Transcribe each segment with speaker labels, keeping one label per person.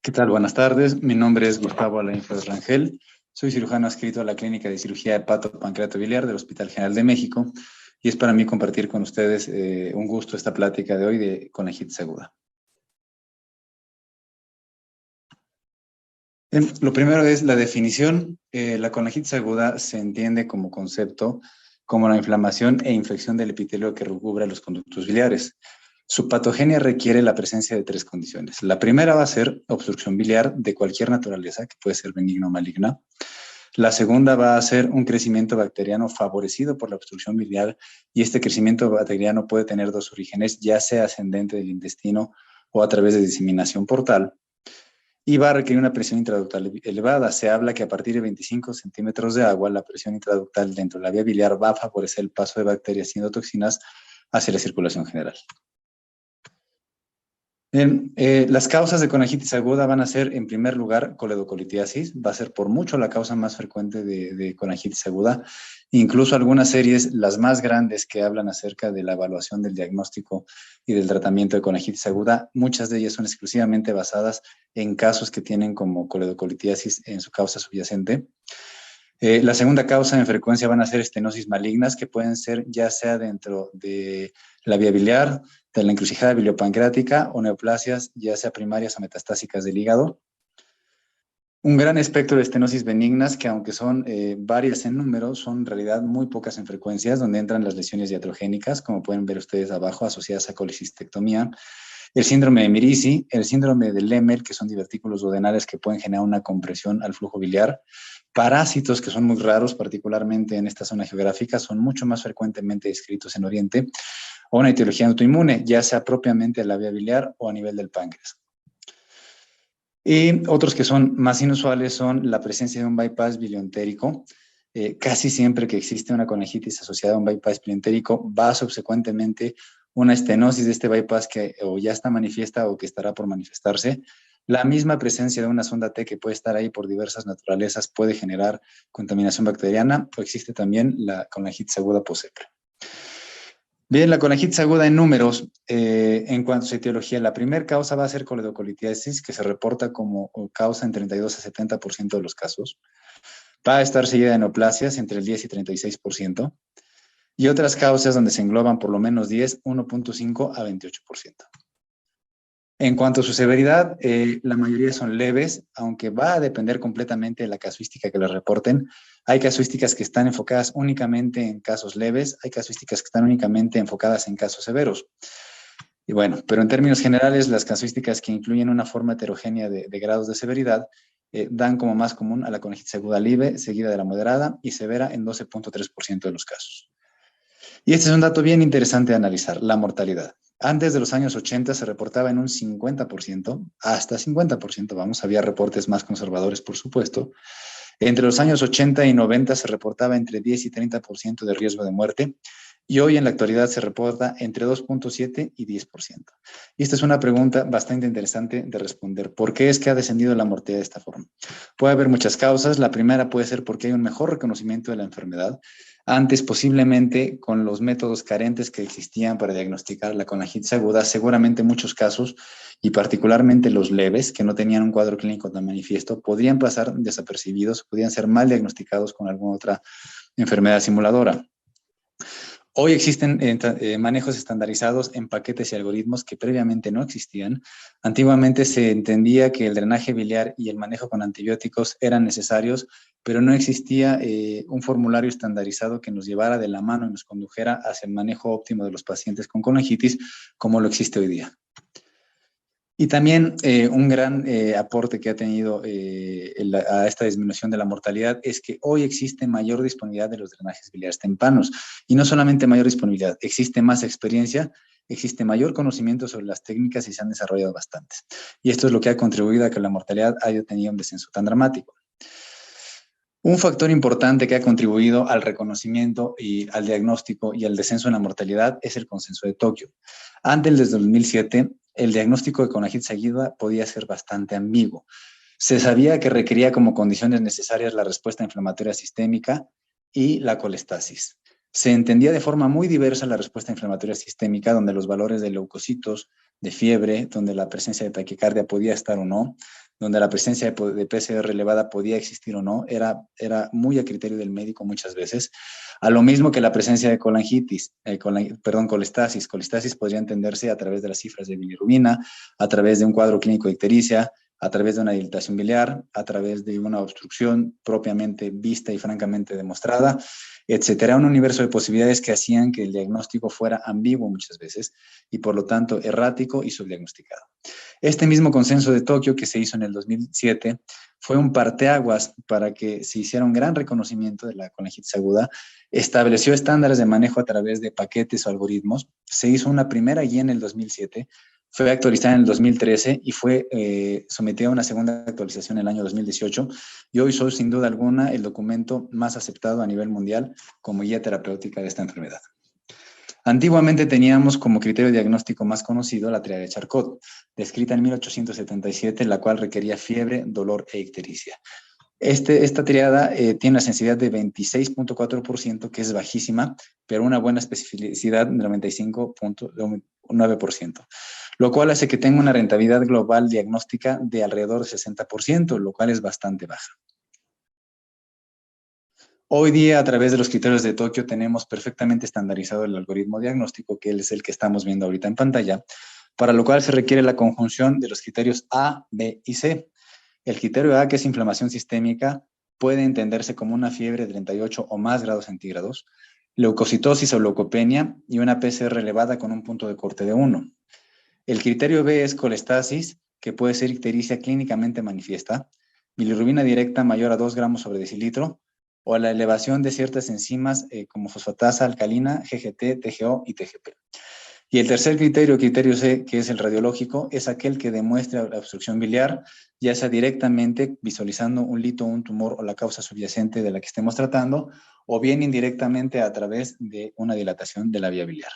Speaker 1: ¿Qué tal? Buenas tardes. Mi nombre es Gustavo Alain Flores Rangel. Soy cirujano adscrito a la Clínica de Cirugía Hepato-Pancreato-Biliar del Hospital General de México y es para mí compartir con ustedes un gusto esta plática de hoy de conejitis aguda. Lo primero es la definición. La conejitis aguda se entiende como concepto como la inflamación e infección del epitelio que recubre los conductos biliares. Su patogenia requiere la presencia de tres condiciones. La primera va a ser obstrucción biliar de cualquier naturaleza, que puede ser benigna o maligna. La segunda va a ser un crecimiento bacteriano favorecido por la obstrucción biliar y este crecimiento bacteriano puede tener dos orígenes, ya sea ascendente del intestino o a través de diseminación portal. Y va a requerir una presión intraductal elevada. Se habla que a partir de 25 centímetros de agua, la presión intraductal dentro de la vía biliar va a favorecer el paso de bacterias y endotoxinas hacia la circulación general. Las causas de conejitis aguda van a ser, en primer lugar, coledocolitiasis. Va a ser por mucho la causa más frecuente de conejitis aguda. Incluso algunas series, las más grandes, que hablan acerca de la evaluación del diagnóstico y del tratamiento de conejitis aguda, muchas de ellas son exclusivamente basadas en casos que tienen como coledocolitiasis en su causa subyacente. La segunda causa en frecuencia van a ser estenosis malignas, que pueden ser ya sea dentro de la vía biliar, de la encrucijada biliopancreática o neoplasias, ya sea primarias o metastásicas del hígado. Un gran espectro de estenosis benignas, que aunque son varias en número, son en realidad muy pocas en frecuencias, donde entran las lesiones iatrogénicas, como pueden ver ustedes abajo, asociadas a colecistectomía. El síndrome de Mirici, el síndrome de Lemmer, que son divertículos duodenales que pueden generar una compresión al flujo biliar. Parásitos, que son muy raros, particularmente en esta zona geográfica, son mucho más frecuentemente descritos en Oriente, o una etiología autoinmune, ya sea propiamente a la vía biliar o a nivel del páncreas. Y otros que son más inusuales son la presencia de un bypass bilioentérico. Casi siempre que existe una conejitis asociada a un bypass bilioentérico, va subsecuentemente una estenosis de este bypass que o ya está manifiesta o que estará por manifestarse. La misma presencia de una sonda T que puede estar ahí por diversas naturalezas puede generar contaminación bacteriana, o existe también la conejitis aguda post-sepra. Bien, la conejitis aguda en números, en cuanto a su etiología, la primera causa va a ser coledocolitiasis, que se reporta como causa en 32 a 70% de los casos. Va a estar seguida de neoplasias entre el 10 y 36%. Y otras causas donde se engloban por lo menos 10, 1.5 a 28%. En cuanto a su severidad, la mayoría son leves, aunque va a depender completamente de la casuística que les reporten. Hay casuísticas que están enfocadas únicamente en casos leves, hay casuísticas que están únicamente enfocadas en casos severos. Y bueno, pero en términos generales, las casuísticas que incluyen una forma heterogénea de grados de severidad dan como más común a la conejitis aguda leve, seguida de la moderada y severa en 12.3% de los casos. Y este es un dato bien interesante de analizar, la mortalidad. Antes de los años 80 se reportaba en un 50%, hasta 50%, vamos, había reportes más conservadores, por supuesto. Entre los años 80 y 90 se reportaba entre 10 y 30% de riesgo de muerte, y hoy en la actualidad se reporta entre 2.7 y 10%. Y esta es una pregunta bastante interesante de responder. ¿Por qué es que ha descendido la mortalidad de esta forma? Puede haber muchas causas. La primera puede ser porque hay un mejor reconocimiento de la enfermedad. Antes, posiblemente, con los métodos carentes que existían para diagnosticar la conejitis aguda, seguramente muchos casos, y particularmente los leves, que no tenían un cuadro clínico tan manifiesto, podrían pasar desapercibidos, podrían ser mal diagnosticados con alguna otra enfermedad simuladora. Hoy existen manejos estandarizados en paquetes y algoritmos que previamente no existían. Antiguamente se entendía que el drenaje biliar y el manejo con antibióticos eran necesarios, pero no existía un formulario estandarizado que nos llevara de la mano y nos condujera hacia el manejo óptimo de los pacientes con conejitis, como lo existe hoy día. Y también un gran aporte que ha tenido a esta disminución de la mortalidad es que hoy existe mayor disponibilidad de los drenajes biliares tempanos. Y no solamente mayor disponibilidad, existe más experiencia, existe mayor conocimiento sobre las técnicas y se han desarrollado bastantes. Y esto es lo que ha contribuido a que la mortalidad haya tenido un descenso tan dramático. Un factor importante que ha contribuido al reconocimiento y al diagnóstico y al descenso en la mortalidad es el consenso de Tokio. Antes del 2007, el diagnóstico de conejitis aguda podía ser bastante ambiguo. Se sabía que requería como condiciones necesarias la respuesta inflamatoria sistémica y la colestasis. Se entendía de forma muy diversa la respuesta inflamatoria sistémica, donde los valores de leucocitos, de fiebre, donde la presencia de taquicardia podía estar o no, donde la presencia de PCR elevada podía existir o no, era muy a criterio del médico muchas veces, a lo mismo que la presencia de colangitis, colestasis. Colestasis podría entenderse a través de las cifras de bilirrubina, a través de un cuadro clínico de ictericia, a través de una dilatación biliar, a través de una obstrucción propiamente vista y francamente demostrada, etcétera. Un universo de posibilidades que hacían que el diagnóstico fuera ambiguo muchas veces y por lo tanto errático y subdiagnosticado. Este mismo consenso de Tokio que se hizo en el 2007 fue un parteaguas para que se hiciera un gran reconocimiento de la colangitis aguda, estableció estándares de manejo a través de paquetes o algoritmos, se hizo una primera guía en el 2007, fue actualizada en el 2013 y fue sometida a una segunda actualización en el año 2018 y hoy soy sin duda alguna el documento más aceptado a nivel mundial como guía terapéutica de esta enfermedad. Antiguamente teníamos como criterio diagnóstico más conocido la triada de Charcot, descrita en 1877, la cual requería fiebre, dolor e ictericia. Esta triada tiene una sensibilidad de 26.4%, que es bajísima, pero una buena especificidad de 95.9%, lo cual hace que tenga una rentabilidad global diagnóstica de alrededor de 60%, lo cual es bastante baja. Hoy día, a través de los criterios de Tokio, tenemos perfectamente estandarizado el algoritmo diagnóstico, que es el que estamos viendo ahorita en pantalla, para lo cual se requiere la conjunción de los criterios A, B y C. El criterio A, que es inflamación sistémica, puede entenderse como una fiebre de 38 o más grados centígrados, leucocitosis o leucopenia y una PCR elevada con un punto de corte de 1. El criterio B es colestasis, que puede ser ictericia clínicamente manifiesta, bilirrubina directa mayor a 2 gramos sobre decilitro, o la elevación de ciertas enzimas como fosfatasa alcalina, GGT, TGO y TGP. Y el tercer criterio, criterio C, que es el radiológico, es aquel que demuestra la obstrucción biliar, ya sea directamente visualizando un lito, un tumor o la causa subyacente de la que estemos tratando, o bien indirectamente a través de una dilatación de la vía biliar.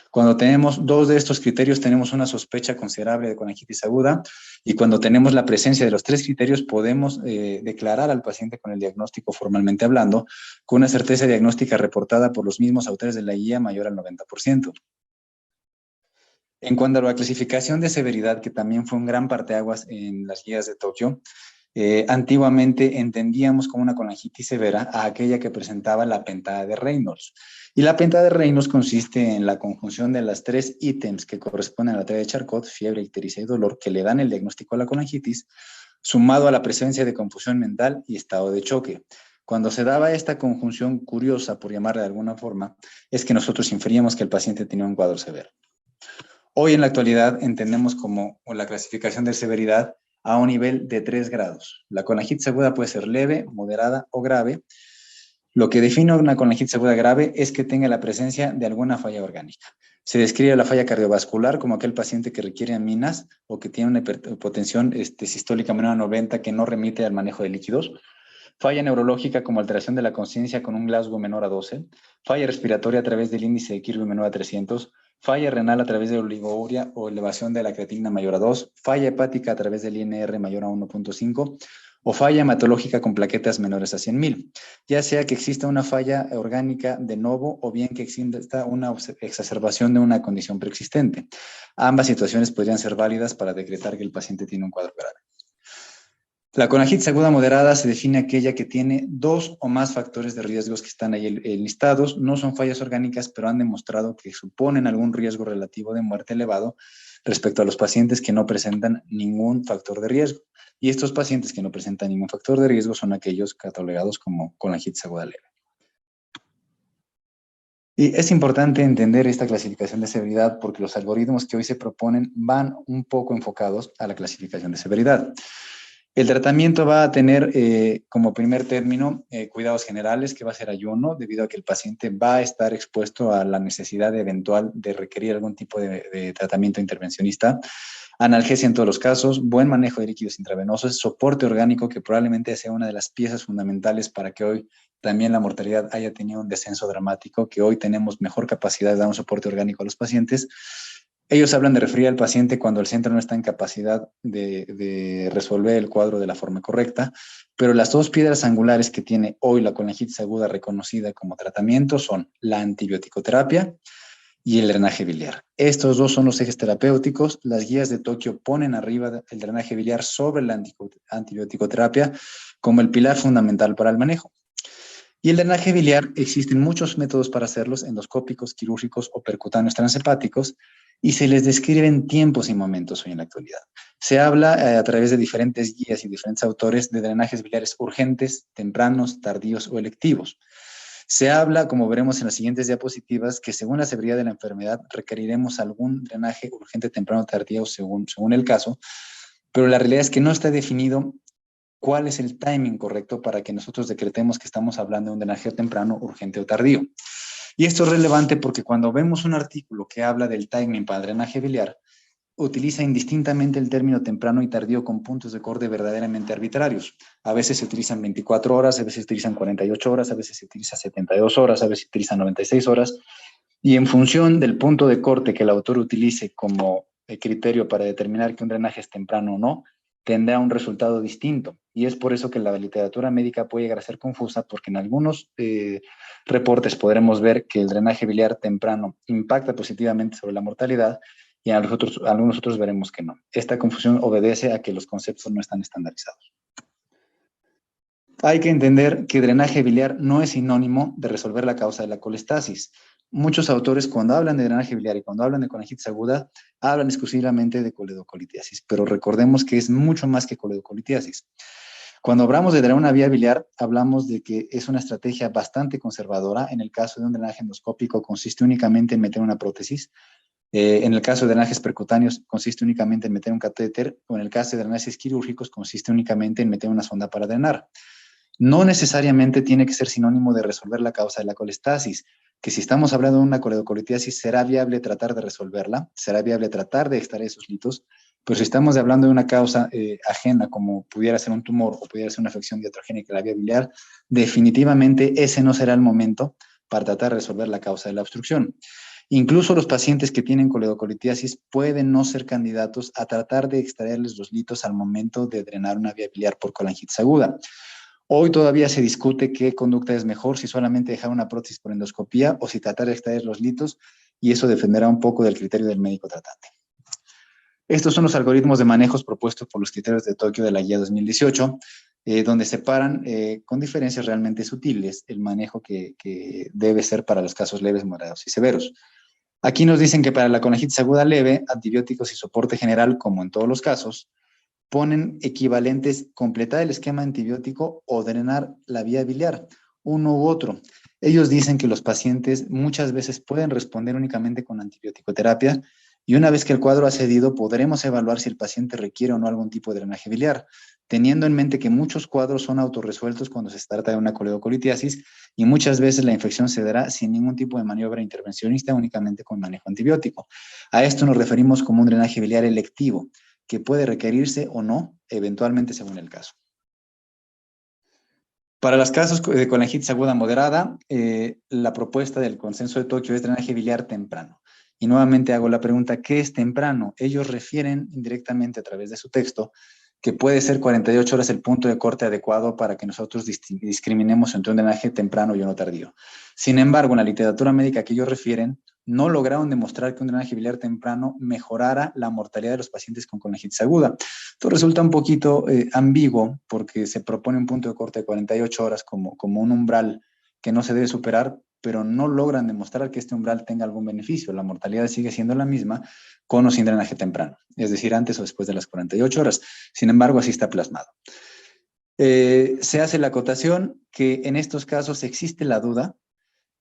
Speaker 1: Cuando tenemos dos de estos criterios, tenemos una sospecha considerable de colangitis aguda, y cuando tenemos la presencia de los tres criterios, podemos declarar al paciente con el diagnóstico formalmente hablando, con una certeza diagnóstica reportada por los mismos autores de la guía mayor al 90%. En cuanto a la clasificación de severidad, que también fue un gran parteaguas en las guías de Tokio, antiguamente entendíamos como una colangitis severa a aquella que presentaba la pentada de Reynolds. Y la pentada de Reynolds consiste en la conjunción de las tres ítems que corresponden a la triada de Charcot, fiebre, ictericia y dolor, que le dan el diagnóstico a la colangitis, sumado a la presencia de confusión mental y estado de choque. Cuando se daba esta conjunción curiosa, por llamarla de alguna forma, es que nosotros inferíamos que el paciente tenía un cuadro severo. Hoy en la actualidad entendemos como la clasificación de severidad a un nivel de 3 grados. La colangitis aguda puede ser leve, moderada o grave. Lo que define una colangitis aguda grave es que tenga la presencia de alguna falla orgánica. Se describe la falla cardiovascular como aquel paciente que requiere aminas o que tiene una hipertensión sistólica menor a 90 que no remite al manejo de líquidos. Falla neurológica como alteración de la conciencia con un Glasgow menor a 12. Falla respiratoria a través del índice de Kirby menor a 300. Falla renal a través de oligouria o elevación de la creatinina mayor a 2, falla hepática a través del INR mayor a 1.5 o falla hematológica con plaquetas menores a 100.000, ya sea que exista una falla orgánica de novo o bien que exista una exacerbación de una condición preexistente. Ambas situaciones podrían ser válidas para decretar que el paciente tiene un cuadro grave. La colangitis aguda moderada se define aquella que tiene dos o más factores de riesgos que están ahí listados. No son fallas orgánicas, pero han demostrado que suponen algún riesgo relativo de muerte elevado respecto a los pacientes que no presentan ningún factor de riesgo. Y estos pacientes que no presentan ningún factor de riesgo son aquellos catalogados como colangitis aguda leve. Y es importante entender esta clasificación de severidad porque los algoritmos que hoy se proponen van un poco enfocados a la clasificación de severidad. El tratamiento va a tener como primer término cuidados generales, que va a ser ayuno, debido a que el paciente va a estar expuesto a la necesidad eventual de requerir algún tipo de tratamiento intervencionista. Analgesia en todos los casos, buen manejo de líquidos intravenosos, soporte orgánico, que probablemente sea una de las piezas fundamentales para que hoy también la mortalidad haya tenido un descenso dramático, que hoy tenemos mejor capacidad de dar un soporte orgánico a los pacientes. Ellos hablan de referir al paciente cuando el centro no está en capacidad de resolver el cuadro de la forma correcta, pero las dos piedras angulares que tiene hoy la colangitis aguda reconocida como tratamiento son la antibioticoterapia y el drenaje biliar. Estos dos son los ejes terapéuticos. Las guías de Tokio ponen arriba el drenaje biliar sobre la antibiótico-terapia como el pilar fundamental para el manejo. Y el drenaje biliar, existen muchos métodos para hacerlos, endoscópicos, quirúrgicos o percutáneos transhepáticos, y se les describen tiempos y momentos hoy en la actualidad. Se habla a través de diferentes guías y diferentes autores de drenajes biliares urgentes, tempranos, tardíos o electivos. Se habla, como veremos en las siguientes diapositivas, que según la severidad de la enfermedad requeriremos algún drenaje urgente, temprano, tardío, según el caso, pero la realidad es que no está definido cuál es el timing correcto para que nosotros decretemos que estamos hablando de un drenaje temprano, urgente o tardío. Y esto es relevante porque cuando vemos un artículo que habla del timing para el drenaje biliar, utiliza indistintamente el término temprano y tardío con puntos de corte verdaderamente arbitrarios. A veces se utilizan 24 horas, a veces se utilizan 48 horas, a veces se utiliza 72 horas, a veces se utilizan 96 horas. Y en función del punto de corte que el autor utilice como criterio para determinar que un drenaje es temprano o no, tendrá un resultado distinto. Y es por eso que la literatura médica puede llegar a ser confusa, porque en algunos reportes podremos ver que el drenaje biliar temprano impacta positivamente sobre la mortalidad, y en algunos otros veremos que no. Esta confusión obedece a que los conceptos no están estandarizados. Hay que entender que drenaje biliar no es sinónimo de resolver la causa de la colestasis. Muchos autores, cuando hablan de drenaje biliar y cuando hablan de colangitis aguda, hablan exclusivamente de coledocolitiasis, pero recordemos que es mucho más que coledocolitiasis. Cuando hablamos de drenar una vía biliar, hablamos de que es una estrategia bastante conservadora. En el caso de un drenaje endoscópico, consiste únicamente en meter una prótesis. En el caso de drenajes percutáneos, consiste únicamente en meter un catéter, o en el caso de drenajes quirúrgicos, consiste únicamente en meter una sonda para drenar. No necesariamente tiene que ser sinónimo de resolver la causa de la colestasis, que si estamos hablando de una coledocolitiasis, será viable tratar de resolverla, será viable tratar de extraer esos litos, pero si estamos hablando de una causa ajena, como pudiera ser un tumor o pudiera ser una afección iatrogénica de la vía biliar, definitivamente ese no será el momento para tratar de resolver la causa de la obstrucción. Incluso los pacientes que tienen coledocolitiasis pueden no ser candidatos a tratar de extraerles los litos al momento de drenar una vía biliar por colangitis aguda. Hoy todavía se discute qué conducta es mejor, si solamente dejar una prótesis por endoscopía o si tratar de extraer los litos, y eso dependerá un poco del criterio del médico tratante. Estos son los algoritmos de manejos propuestos por los criterios de Tokio de la guía 2018, donde separan con diferencias realmente sutiles el manejo que debe ser para los casos leves, moderados y severos. Aquí nos dicen que para la colangitis aguda leve, antibióticos y soporte general, como en todos los casos, ponen equivalentes completar el esquema antibiótico o drenar la vía biliar, uno u otro. Ellos dicen que los pacientes muchas veces pueden responder únicamente con antibiótico-terapia, y una vez que el cuadro ha cedido, podremos evaluar si el paciente requiere o no algún tipo de drenaje biliar, teniendo en mente que muchos cuadros son autorresueltos cuando se trata de una coledocolitiasis, y muchas veces la infección se dará sin ningún tipo de maniobra intervencionista, únicamente con manejo antibiótico. A esto nos referimos como un drenaje biliar electivo, que puede requerirse o no, eventualmente según el caso. Para los casos de colangitis aguda moderada, la propuesta del consenso de Tokio es drenaje biliar temprano. Y nuevamente hago la pregunta, ¿qué es temprano? Ellos refieren indirectamente a través de su texto que puede ser 48 horas el punto de corte adecuado para que nosotros discriminemos entre un drenaje temprano y uno tardío. Sin embargo, en la literatura médica que ellos refieren, no lograron demostrar que un drenaje biliar temprano mejorara la mortalidad de los pacientes con colangitis aguda. Esto resulta un poquito ambiguo, porque se propone un punto de corte de 48 horas como un umbral que no se debe superar, pero no logran demostrar que este umbral tenga algún beneficio. La mortalidad sigue siendo la misma con o sin drenaje temprano, es decir, antes o después de las 48 horas. Sin embargo, así está plasmado. Se hace la acotación que en estos casos existe la duda,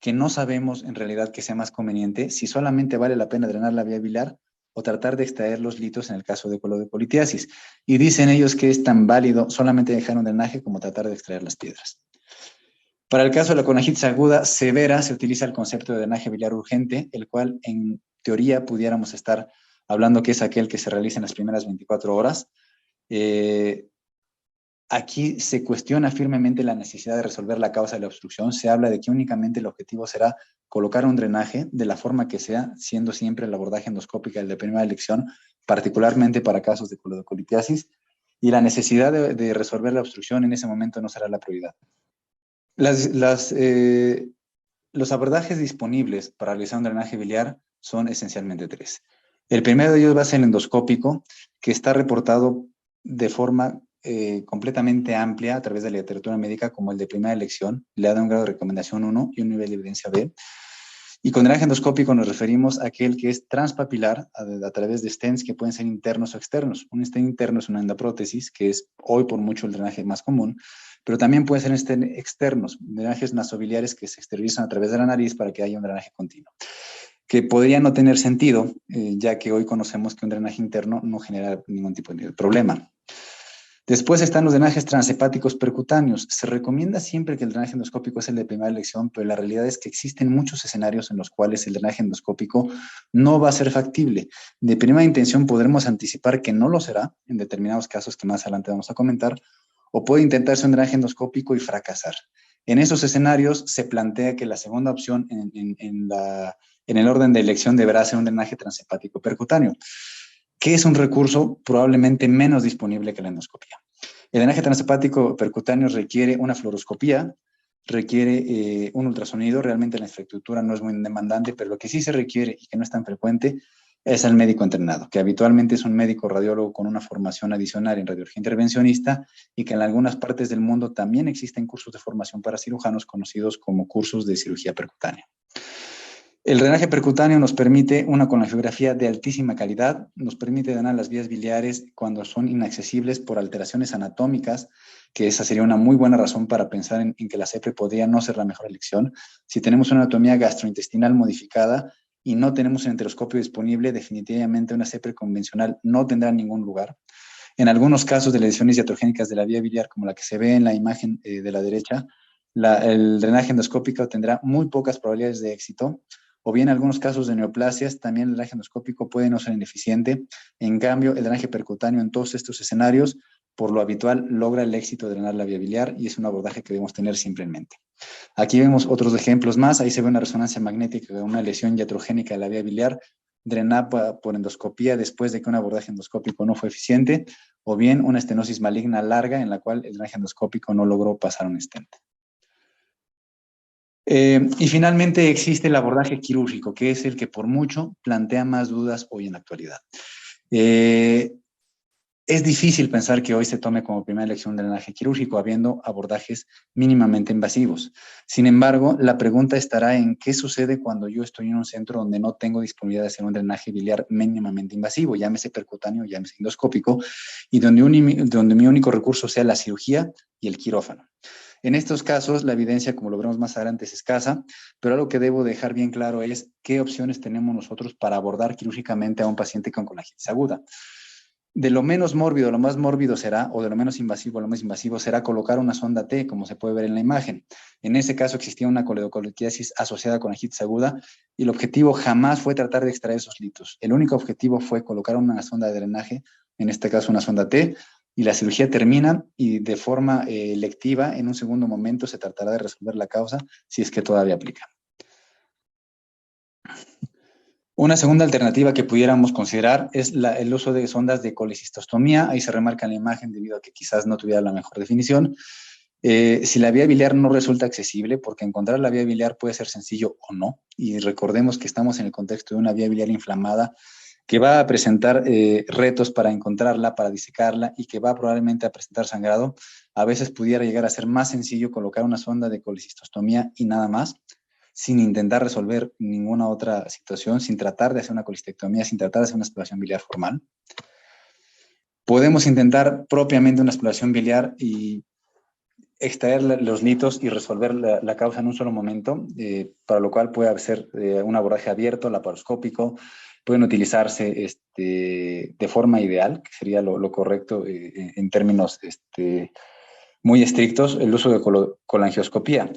Speaker 1: que no sabemos en realidad que sea más conveniente, si solamente vale la pena drenar la vía biliar o tratar de extraer los litos en el caso de coledocolitiasis. Y dicen ellos que es tan válido solamente dejar un drenaje como tratar de extraer las piedras. Para el caso de la colangitis aguda severa se utiliza el concepto de drenaje biliar urgente, el cual en teoría pudiéramos estar hablando que es aquel que se realiza en las primeras 24 horas. Aquí se cuestiona firmemente la necesidad de resolver la causa de la obstrucción. Se habla de que únicamente el objetivo será colocar un drenaje de la forma que sea, siendo siempre el abordaje endoscópico el de primera elección, particularmente para casos de coledocolitiasis, y la necesidad de resolver la obstrucción en ese momento no será la prioridad. Los abordajes disponibles para realizar un drenaje biliar son esencialmente tres. El primero de ellos va a ser el endoscópico, que está reportado de forma completamente amplia a través de la literatura médica como el de primera elección. Le da un grado de recomendación 1 y un nivel de evidencia B. Y con drenaje endoscópico nos referimos a aquel que es transpapilar a través de stents que pueden ser internos o externos. Un stent interno es una endoprótesis, que es hoy por mucho el drenaje más común, pero también pueden ser stents externos, drenajes nasobiliares que se exteriorizan a través de la nariz para que haya un drenaje continuo, que podría no tener sentido, ya que hoy conocemos que un drenaje interno no genera ningún tipo de problema. Después están los drenajes transhepáticos percutáneos. Se recomienda siempre que el drenaje endoscópico es el de primera elección, pero la realidad es que existen muchos escenarios en los cuales el drenaje endoscópico no va a ser factible. De primera intención podremos anticipar que no lo será en determinados casos que más adelante vamos a comentar, o puede intentarse un drenaje endoscópico y fracasar. En esos escenarios se plantea que la segunda opción en el orden de elección deberá ser un drenaje transhepático percutáneo, que es un recurso probablemente menos disponible que la endoscopía. El drenaje transhepático percutáneo requiere una fluoroscopía, requiere un ultrasonido. Realmente la infraestructura no es muy demandante, pero lo que sí se requiere y que no es tan frecuente es el médico entrenado, que habitualmente es un médico radiólogo con una formación adicional en radiología intervencionista, y que en algunas partes del mundo también existen cursos de formación para cirujanos conocidos como cursos de cirugía percutánea. El drenaje percutáneo nos permite una colangiografía de altísima calidad, nos permite drenar las vías biliares cuando son inaccesibles por alteraciones anatómicas, que esa sería una muy buena razón para pensar en que la CEPRE podría no ser la mejor elección. Si tenemos una anatomía gastrointestinal modificada y no tenemos un enteroscopio disponible, definitivamente una CEPRE convencional no tendrá ningún lugar. En algunos casos de lesiones iatrogénicas de la vía biliar, como la que se ve en la imagen de la derecha, el drenaje endoscópico tendrá muy pocas probabilidades de éxito, o bien en algunos casos de neoplasias, también el drenaje endoscópico puede no ser ineficiente. En cambio, el drenaje percutáneo en todos estos escenarios, por lo habitual, logra el éxito de drenar la vía biliar, y es un abordaje que debemos tener siempre en mente. Aquí vemos otros ejemplos más. Ahí se ve una resonancia magnética de una lesión iatrogénica de la vía biliar, drenada por endoscopía después de que un abordaje endoscópico no fue eficiente, o bien una estenosis maligna larga en la cual el drenaje endoscópico no logró pasar un stent. Y finalmente existe el abordaje quirúrgico, que es el que por mucho plantea más dudas hoy en la actualidad. Es difícil pensar que hoy se tome como primera elección un drenaje quirúrgico, habiendo abordajes mínimamente invasivos. Sin embargo, la pregunta estará en qué sucede cuando yo estoy en un centro donde no tengo disponibilidad de hacer un drenaje biliar mínimamente invasivo, llámese percutáneo, llámese endoscópico, y donde mi único recurso sea la cirugía y el quirófano. En estos casos, la evidencia, como lo veremos más adelante, es escasa, pero algo que debo dejar bien claro es qué opciones tenemos nosotros para abordar quirúrgicamente a un paciente con colangitis aguda. De lo menos mórbido, lo más mórbido será, o de lo menos invasivo, lo más invasivo será colocar una sonda T, como se puede ver en la imagen. En ese caso existía una coledocolitiasis asociada con colangitis aguda, y el objetivo jamás fue tratar de extraer esos litos. El único objetivo fue colocar una sonda de drenaje, en este caso una sonda T, y la cirugía termina, y de forma electiva, en un segundo momento, se tratará de resolver la causa, si es que todavía aplica. Una segunda alternativa que pudiéramos considerar es el uso de sondas de colecistostomía. Ahí se remarca en la imagen debido a que quizás no tuviera la mejor definición. Si la vía biliar no resulta accesible, porque encontrar la vía biliar puede ser sencillo o no, y recordemos que estamos en el contexto de una vía biliar inflamada que va a presentar retos para encontrarla, para disecarla, y que va probablemente a presentar sangrado. A veces pudiera llegar a ser más sencillo colocar una sonda de colecistostomía y nada más, sin intentar resolver ninguna otra situación, sin tratar de hacer una colistectomía, sin tratar de hacer una exploración biliar formal. Podemos intentar propiamente una exploración biliar y extraer los litos y resolver la causa en un solo momento, para lo cual puede hacer un abordaje abierto, laparoscópico. Pueden utilizarse de forma ideal, que sería lo correcto en términos muy estrictos, el uso de colangioscopía.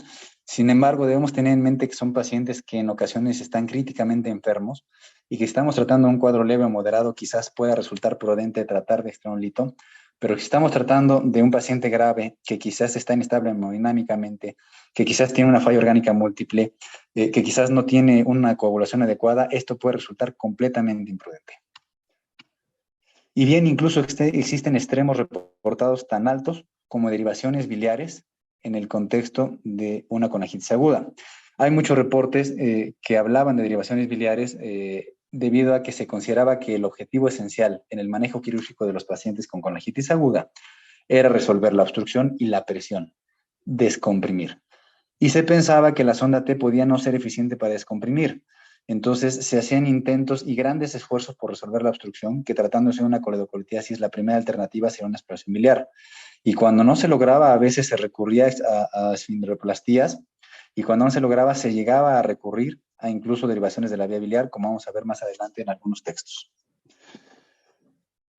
Speaker 1: Sin embargo, debemos tener en mente que son pacientes que en ocasiones están críticamente enfermos, y que estamos tratando un cuadro leve o moderado, quizás pueda resultar prudente tratar de extraer un lito. Pero si estamos tratando de un paciente grave que quizás está inestable hemodinámicamente, que quizás tiene una falla orgánica múltiple, que quizás no tiene una coagulación adecuada, esto puede resultar completamente imprudente. Y bien, incluso existen extremos reportados tan altos como derivaciones biliares en el contexto de una colangitis aguda. Hay muchos reportes que hablaban de derivaciones biliares debido a que se consideraba que el objetivo esencial en el manejo quirúrgico de los pacientes con colangitis aguda era resolver la obstrucción y la presión, descomprimir. Y se pensaba que la sonda T podía no ser eficiente para descomprimir. Entonces se hacían intentos y grandes esfuerzos por resolver la obstrucción, que tratándose de una coledocolitiasis, la primera alternativa sería una exploración biliar. Y cuando no se lograba, a veces se recurría a esfínteroplastías, y cuando no se lograba, se llegaba a recurrir a incluso derivaciones de la vía biliar, como vamos a ver más adelante en algunos textos.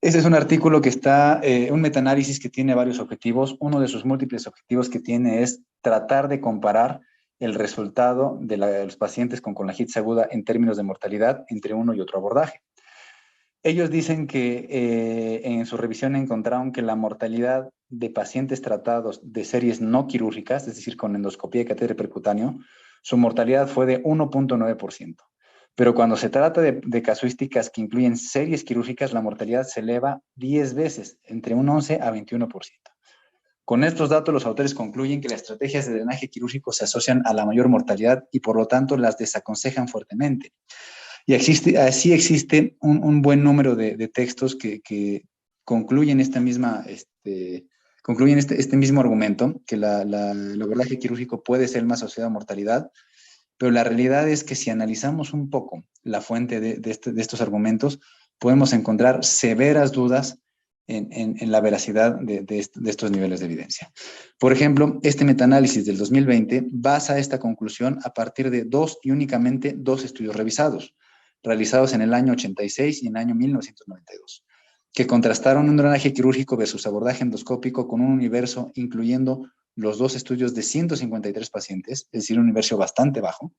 Speaker 1: Ese es un artículo que está, un metaanálisis que tiene varios objetivos. Uno de sus múltiples objetivos que tiene es tratar de comparar el resultado de los pacientes con colangitis aguda en términos de mortalidad entre uno y otro abordaje. Ellos dicen que en su revisión encontraron que la mortalidad de pacientes tratados de series no quirúrgicas, es decir, con endoscopía y catéter percutáneo, su mortalidad fue de 1.9%. Pero cuando se trata de casuísticas que incluyen series quirúrgicas, la mortalidad se eleva 10 veces, entre un 11 a 21%. Con estos datos, los autores concluyen que las estrategias de drenaje quirúrgico se asocian a la mayor mortalidad y por lo tanto las desaconsejan fuertemente. Y así existe un buen número de textos que concluyen esta misma, concluyen este mismo argumento, que el abordaje quirúrgico puede ser más asociado a mortalidad, pero la realidad es que si analizamos un poco la fuente de estos argumentos, podemos encontrar severas dudas en la veracidad de estos niveles de evidencia. Por ejemplo, este metaanálisis del 2020 basa esta conclusión a partir de únicamente dos estudios revisados, realizados en el año 86 y en el año 1992, que contrastaron un drenaje quirúrgico versus abordaje endoscópico con un universo incluyendo los dos estudios de 153 pacientes, es decir, un universo bastante bajo,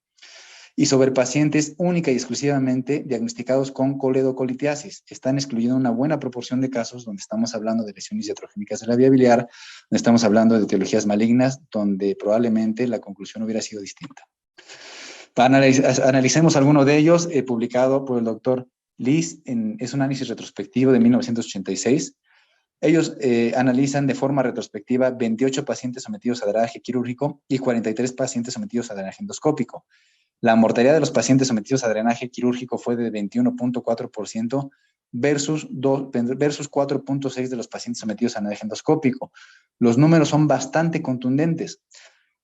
Speaker 1: y sobre pacientes única y exclusivamente diagnosticados con coledocolitiasis. Están excluyendo una buena proporción de casos donde estamos hablando de lesiones iatrogénicas de la vía biliar, donde estamos hablando de etiologías malignas, donde probablemente la conclusión hubiera sido distinta. Analicemos alguno de ellos, publicado por el doctor Liz, es un análisis retrospectivo de 1986. Ellos analizan de forma retrospectiva 28 pacientes sometidos a drenaje quirúrgico y 43 pacientes sometidos a drenaje endoscópico. La mortalidad de los pacientes sometidos a drenaje quirúrgico fue de 21.4% versus 4.6% de los pacientes sometidos a drenaje endoscópico. Los números son bastante contundentes.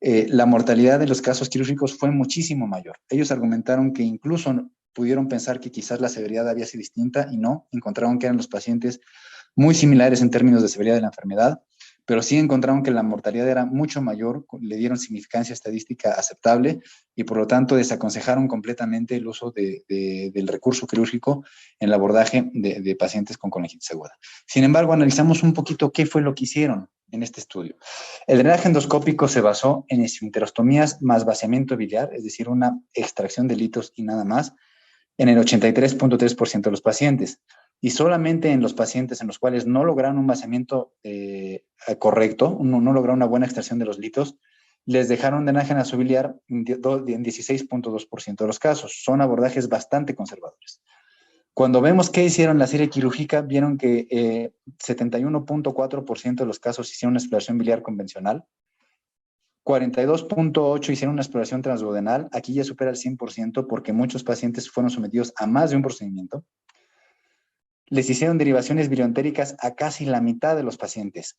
Speaker 1: La mortalidad de los casos quirúrgicos fue muchísimo mayor. Ellos argumentaron que incluso pudieron pensar que quizás la severidad había sido distinta y no, encontraron que eran los pacientes muy similares en términos de severidad de la enfermedad, pero sí encontraron que la mortalidad era mucho mayor, le dieron significancia estadística aceptable y por lo tanto desaconsejaron completamente el uso del recurso quirúrgico en el abordaje de pacientes con colangitis aguda. Sin embargo, analizamos un poquito qué fue lo que hicieron en este estudio. El drenaje endoscópico se basó en esfinterostomías más vaciamiento biliar, es decir, una extracción de litos y nada más, en el 83.3% de los pacientes. Y solamente en los pacientes en los cuales no lograron un vaciamiento correcto, no lograron una buena extracción de los litos, les dejaron drenaje nasobiliar en 16.2% de los casos. Son abordajes bastante conservadores. Cuando vemos qué hicieron la serie quirúrgica, vieron que 71.4% de los casos hicieron una exploración biliar convencional, 42.8% hicieron una exploración transduodenal, aquí ya supera el 100% porque muchos pacientes fueron sometidos a más de un procedimiento. Les hicieron derivaciones bilioentéricas a casi la mitad de los pacientes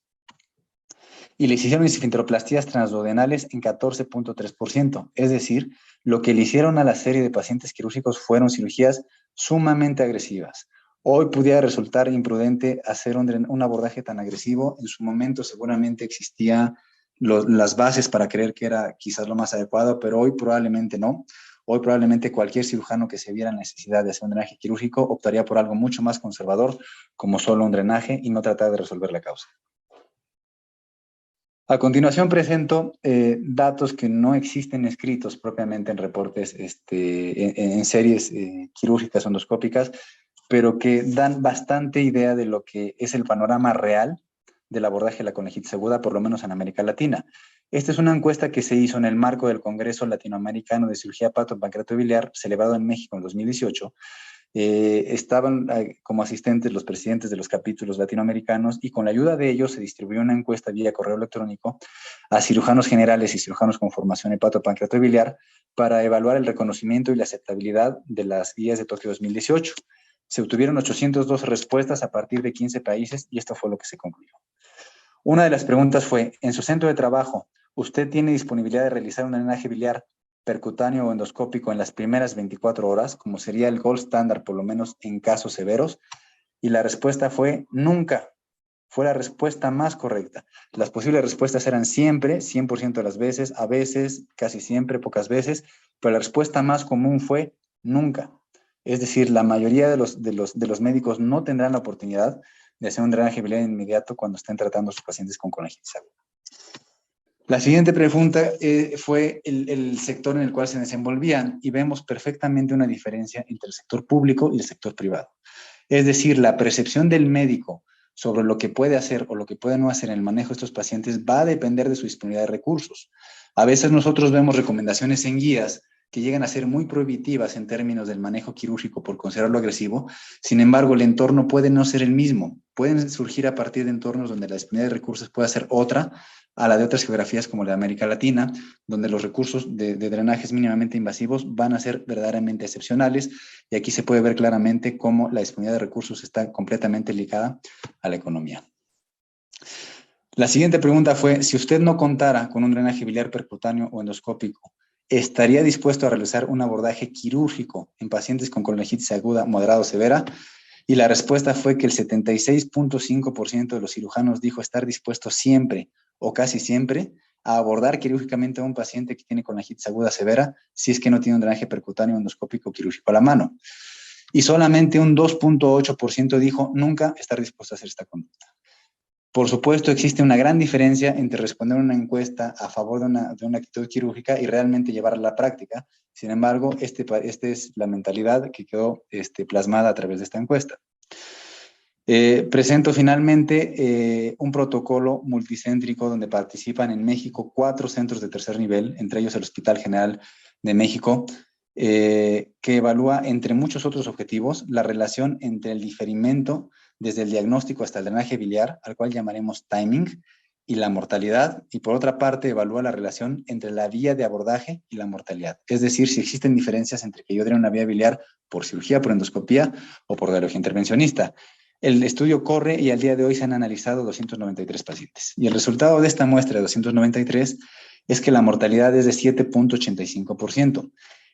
Speaker 1: y les hicieron esfinteroplastías transduodenales en 14.3%. Es decir, lo que le hicieron a la serie de pacientes quirúrgicos fueron cirugías sumamente agresivas. Hoy pudiera resultar imprudente hacer un abordaje tan agresivo. En su momento seguramente existía las bases para creer que era quizás lo más adecuado, pero hoy probablemente no. Hoy probablemente cualquier cirujano que se viera en necesidad de hacer un drenaje quirúrgico optaría por algo mucho más conservador, como solo un drenaje, y no tratar de resolver la causa. A continuación presento datos que no existen escritos propiamente en reportes, en series quirúrgicas endoscópicas, pero que dan bastante idea de lo que es el panorama real del abordaje de la colangitis aguda, por lo menos en América Latina. Esta es una encuesta que se hizo en el marco del Congreso Latinoamericano de Cirugía Hepatopancreatobiliar, celebrado en México en 2018, Estaban como asistentes los presidentes de los capítulos latinoamericanos y con la ayuda de ellos se distribuyó una encuesta vía correo electrónico a cirujanos generales y cirujanos con formación hepatopancreatobiliar para evaluar el reconocimiento y la aceptabilidad de las guías de Tokio 2018. Se obtuvieron 802 respuestas a partir de 15 países y esto fue lo que se concluyó. Una de las preguntas fue, en su centro de trabajo, ¿usted tiene disponibilidad de realizar un drenaje biliar percutáneo o endoscópico en las primeras 24 horas, como sería el gold standard, por lo menos en casos severos? Y la respuesta fue nunca. Fue la respuesta más correcta. Las posibles respuestas eran siempre, 100% de las veces, a veces, casi siempre, pocas veces, pero la respuesta más común fue nunca. Es decir, la mayoría de los médicos no tendrán la oportunidad de hacer un drenaje biliar inmediato cuando estén tratando a sus pacientes con colangitis aguda. La siguiente pregunta fue el sector en el cual se desenvolvían y vemos perfectamente una diferencia entre el sector público y el sector privado. Es decir, la percepción del médico sobre lo que puede hacer o lo que puede no hacer en el manejo de estos pacientes va a depender de su disponibilidad de recursos. A veces nosotros vemos recomendaciones en guías que llegan a ser muy prohibitivas en términos del manejo quirúrgico por considerarlo agresivo. Sin embargo, el entorno puede no ser el mismo. Pueden surgir a partir de entornos donde la disponibilidad de recursos puede ser otra a la de otras geografías como la de América Latina, donde los recursos de drenajes mínimamente invasivos van a ser verdaderamente excepcionales, y aquí se puede ver claramente cómo la disponibilidad de recursos está completamente ligada a la economía. La siguiente pregunta fue, si usted no contara con un drenaje biliar percutáneo o endoscópico, ¿estaría dispuesto a realizar un abordaje quirúrgico en pacientes con colangitis aguda, moderada o severa? Y la respuesta fue que el 76.5% de los cirujanos dijo estar dispuesto siempre o casi siempre a abordar quirúrgicamente a un paciente que tiene colangitis aguda severa si es que no tiene un drenaje percutáneo endoscópico quirúrgico a la mano. Y solamente un 2.8% dijo nunca estar dispuesto a hacer esta conducta. Por supuesto, existe una gran diferencia entre responder una encuesta a favor de una actitud quirúrgica y realmente llevarla a la práctica. Sin embargo, esta es la mentalidad que quedó plasmada a través de esta encuesta. Presento finalmente un protocolo multicéntrico donde participan en México 4 centros de tercer nivel, entre ellos el Hospital General de México, que evalúa, entre muchos otros objetivos, la relación entre el diferimento desde el diagnóstico hasta el drenaje biliar, al cual llamaremos timing, y la mortalidad, y por otra parte evalúa la relación entre la vía de abordaje y la mortalidad. Es decir, si existen diferencias entre que yo drene una vía biliar por cirugía, por endoscopía o por radiología intervencionista. El estudio corre y al día de hoy se han analizado 293 pacientes. Y el resultado de esta muestra de 293 es que la mortalidad es de 7.85%.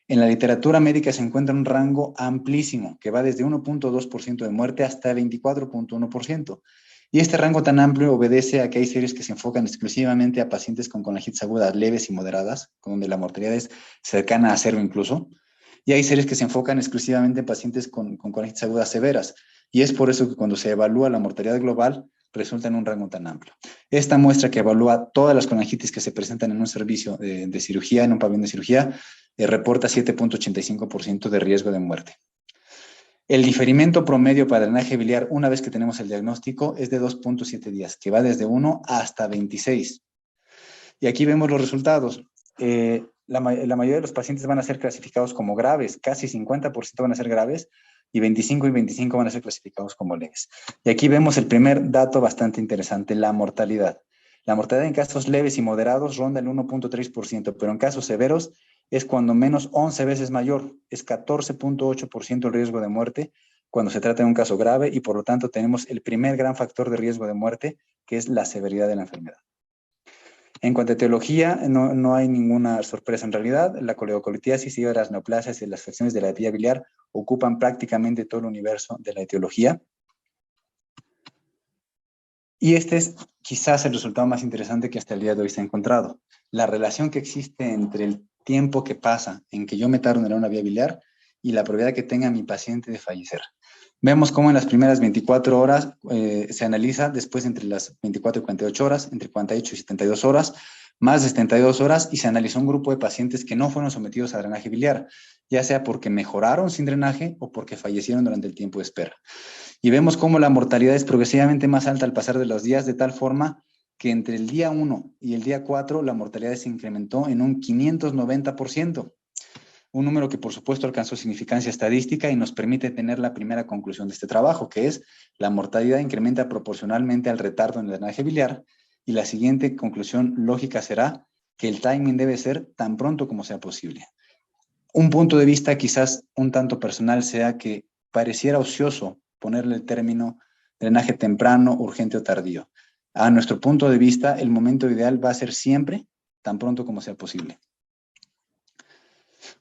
Speaker 1: En la literatura médica se encuentra un rango amplísimo que va desde 1.2% de muerte hasta 24.1%. Y este rango tan amplio obedece a que hay series que se enfocan exclusivamente a pacientes con colangitis agudas leves y moderadas, donde la mortalidad es cercana a cero incluso. Y hay series que se enfocan exclusivamente en pacientes con colangitis agudas severas. Y es por eso que cuando se evalúa la mortalidad global, resulta en un rango tan amplio. Esta muestra que evalúa todas las colangitis que se presentan en un servicio de cirugía, en un pabellón de cirugía, reporta 7.85% de riesgo de muerte. El diferimiento promedio para drenaje biliar una vez que tenemos el diagnóstico es de 2.7 días, que va desde 1 hasta 26. Y aquí vemos los resultados. La mayoría de los pacientes van a ser clasificados como graves, casi 50% van a ser graves, y 25 y 25 van a ser clasificados como leves. Y aquí vemos el primer dato bastante interesante, la mortalidad. La mortalidad en casos leves y moderados ronda el 1.3%, pero en casos severos es cuando menos 11 veces mayor, es 14.8% el riesgo de muerte cuando se trata de un caso grave, y por lo tanto tenemos el primer gran factor de riesgo de muerte, que es la severidad de la enfermedad. En cuanto a etiología, no hay ninguna sorpresa en realidad. La coledocolitiasis y las neoplasias y las afecciones de la vía biliar ocupan prácticamente todo el universo de la etiología. Y este es quizás el resultado más interesante que hasta el día de hoy se ha encontrado. La relación que existe entre el tiempo que pasa en que yo me tardo en una vía biliar y la probabilidad que tenga mi paciente de fallecer. Vemos cómo en las primeras 24 horas se analiza, después entre las 24 y 48 horas, entre 48 y 72 horas, más de 72 horas, y se analizó un grupo de pacientes que no fueron sometidos a drenaje biliar, ya sea porque mejoraron sin drenaje o porque fallecieron durante el tiempo de espera. Y vemos cómo la mortalidad es progresivamente más alta al pasar de los días, de tal forma que entre el día 1 y el día 4 la mortalidad se incrementó en un 590%. un número que por supuesto alcanzó significancia estadística y nos permite tener la primera conclusión de este trabajo, que es la mortalidad incrementa proporcionalmente al retardo en el drenaje biliar, y la siguiente conclusión lógica será que el timing debe ser tan pronto como sea posible. Un punto de vista quizás un tanto personal sea que pareciera ocioso ponerle el término drenaje temprano, urgente o tardío. A nuestro punto de vista, el momento ideal va a ser siempre tan pronto como sea posible.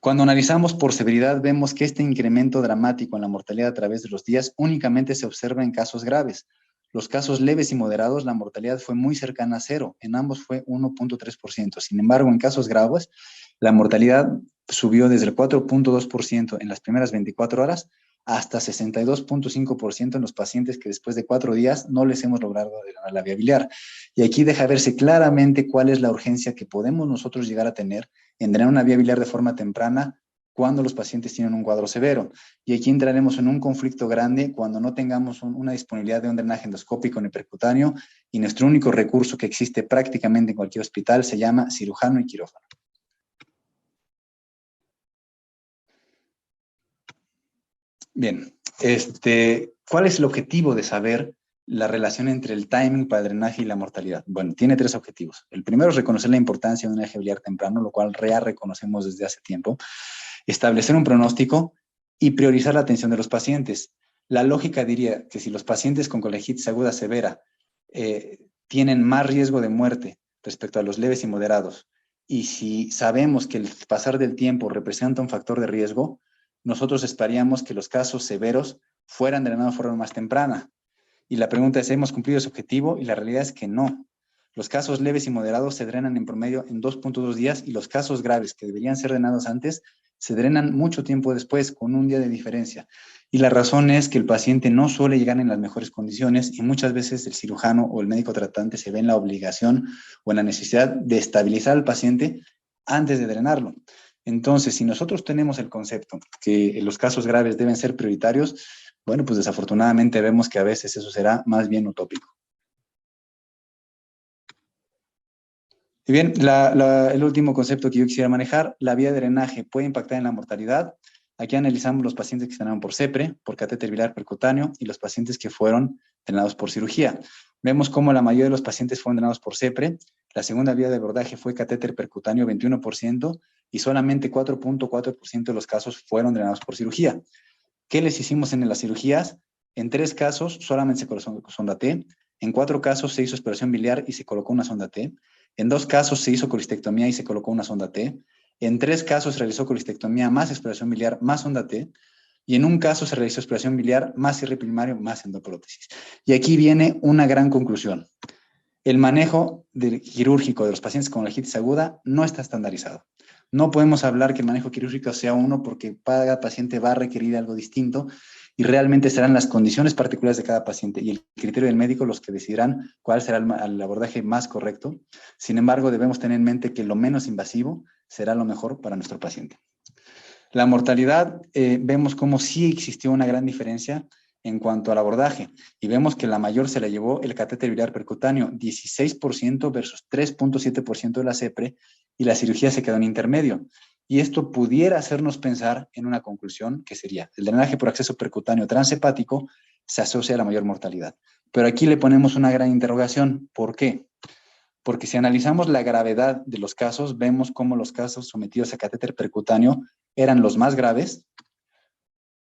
Speaker 1: Cuando analizamos por severidad, vemos que este incremento dramático en la mortalidad a través de los días únicamente se observa en casos graves. Los casos leves y moderados, la mortalidad fue muy cercana a cero. En ambos fue 1.3%. Sin embargo, en casos graves, la mortalidad subió desde el 4.2% en las primeras 24 horas hasta 62.5% en los pacientes que después de 4 días no les hemos logrado drenar la vía biliar. Y aquí deja verse claramente cuál es la urgencia que podemos nosotros llegar a tener en drenar una vía biliar de forma temprana cuando los pacientes tienen un cuadro severo. Y aquí entraremos en un conflicto grande cuando no tengamos una disponibilidad de un drenaje endoscópico en el percutáneo y nuestro único recurso que existe prácticamente en cualquier hospital se llama cirujano y quirófano. Bien, ¿cuál es el objetivo de saber la relación entre el timing para el drenaje y la mortalidad? Bueno, tiene 3 objetivos. El primero es reconocer la importancia de un drenaje biliar temprano, lo cual ya reconocemos desde hace tiempo. Establecer un pronóstico y priorizar la atención de los pacientes. La lógica diría que si los pacientes con colegitis aguda severa tienen más riesgo de muerte respecto a los leves y moderados, y si sabemos que el pasar del tiempo representa un factor de riesgo, nosotros esperaríamos que los casos severos fueran drenados de forma más temprana. Y la pregunta es, ¿hemos cumplido ese objetivo? Y la realidad es que no. Los casos leves y moderados se drenan en promedio en 2.2 días y los casos graves que deberían ser drenados antes se drenan mucho tiempo después, con un día de diferencia. Y la razón es que el paciente no suele llegar en las mejores condiciones y muchas veces el cirujano o el médico tratante se ve en la obligación o en la necesidad de estabilizar al paciente antes de drenarlo. Entonces, si nosotros tenemos el concepto que los casos graves deben ser prioritarios, bueno, pues desafortunadamente vemos que a veces eso será más bien utópico. Y bien, el último concepto que yo quisiera manejar, la vía de drenaje puede impactar en la mortalidad. Aquí analizamos los pacientes que se drenaron por CEPRE, por catéter biliar percutáneo, y los pacientes que fueron drenados por cirugía. Vemos cómo la mayoría de los pacientes fueron drenados por CEPRE, la segunda vía de abordaje fue catéter percutáneo 21%, y solamente 4.4% de los casos fueron drenados por cirugía. ¿Qué les hicimos en las cirugías? En 3 casos solamente se colocó sonda T, en 4 casos se hizo aspiración biliar y se colocó una sonda T, en 2 casos se hizo colistectomía y se colocó una sonda T, en 3 casos se realizó colistectomía más aspiración biliar más sonda T, y en un caso se realizó aspiración biliar más cierre primario más endoprótesis. Y aquí viene una gran conclusión. El manejo quirúrgico de los pacientes con colegitis aguda no está estandarizado. No podemos hablar que el manejo quirúrgico sea uno porque cada paciente va a requerir algo distinto y realmente serán las condiciones particulares de cada paciente y el criterio del médico los que decidirán cuál será el abordaje más correcto. Sin embargo, debemos tener en mente que lo menos invasivo será lo mejor para nuestro paciente. La mortalidad, vemos como sí existió una gran diferencia en cuanto al abordaje, y vemos que la mayor se la llevó el catéter biliar percutáneo, 16% versus 3.7% de la CEPRE, y la cirugía se quedó en intermedio. Y esto pudiera hacernos pensar en una conclusión que sería, el drenaje por acceso percutáneo transhepático se asocia a la mayor mortalidad. Pero aquí le ponemos una gran interrogación. ¿Por qué? Porque si analizamos la gravedad de los casos, vemos cómo los casos sometidos a catéter percutáneo eran los más graves,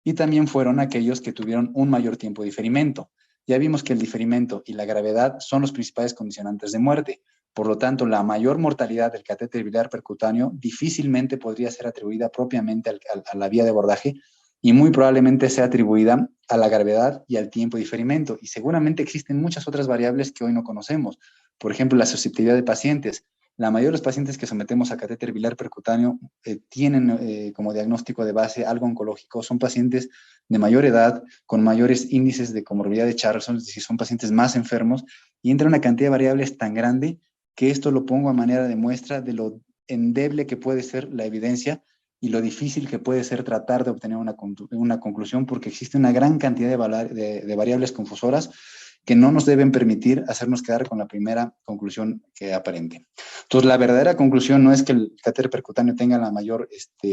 Speaker 1: y también fueron aquellos que tuvieron un mayor tiempo de diferimento. Ya vimos que el diferimento y la gravedad son los principales condicionantes de muerte. Por lo tanto, la mayor mortalidad del catéter biliar percutáneo difícilmente podría ser atribuida propiamente a la vía de abordaje y muy probablemente sea atribuida a la gravedad y al tiempo de diferimento. Y seguramente existen muchas otras variables que hoy no conocemos. Por ejemplo, la susceptibilidad de pacientes. La mayoría de los pacientes que sometemos a catéter biliar percutáneo tienen como diagnóstico de base algo oncológico. Son pacientes de mayor edad, con mayores índices de comorbilidad de Charlson, es decir, son pacientes más enfermos, y entra una cantidad de variables tan grande que esto lo pongo a manera de muestra de lo endeble que puede ser la evidencia y lo difícil que puede ser tratar de obtener una conclusión, porque existe una gran cantidad de variables confusoras que no nos deben permitir hacernos quedar con la primera conclusión que aparente. Entonces, la verdadera conclusión no es que el catéter percutáneo tenga la mayor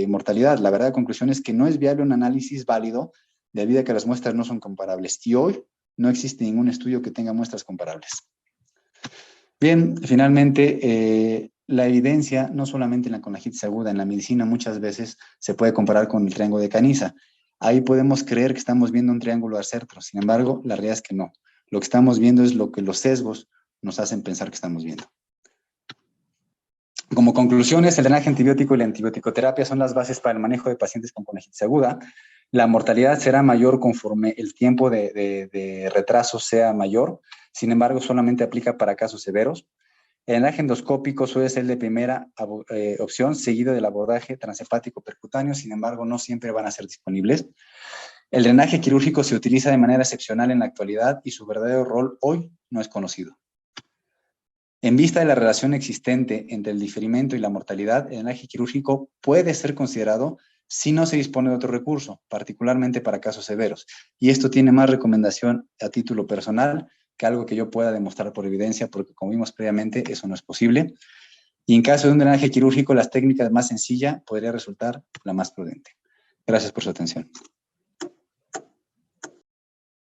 Speaker 1: mortalidad. La verdadera conclusión es que no es viable un análisis válido debido a que las muestras no son comparables. Y hoy no existe ningún estudio que tenga muestras comparables. Bien, finalmente, la evidencia, no solamente en la conagitis aguda, en la medicina muchas veces se puede comparar con el triángulo de Canisa. Ahí podemos creer que estamos viendo un triángulo acértero, sin embargo, la realidad es que no. Lo que estamos viendo es lo que los sesgos nos hacen pensar que estamos viendo. Como conclusiones, el drenaje antibiótico y la antibioticoterapia son las bases para el manejo de pacientes con conagitis aguda. La mortalidad será mayor conforme el tiempo de retraso sea mayor. Sin embargo, solamente aplica para casos severos. El drenaje endoscópico suele ser de primera opción, seguido del abordaje transhepático percutáneo. Sin embargo, no siempre van a ser disponibles. El drenaje quirúrgico se utiliza de manera excepcional en la actualidad y su verdadero rol hoy no es conocido. En vista de la relación existente entre el diferimiento y la mortalidad, el drenaje quirúrgico puede ser considerado si no se dispone de otro recurso, particularmente para casos severos. Y esto tiene más recomendación a título personal que algo que yo pueda demostrar por evidencia, porque como vimos previamente, eso no es posible. Y en caso de un drenaje quirúrgico, las técnicas más sencillas podría resultar la más prudente. Gracias por su atención.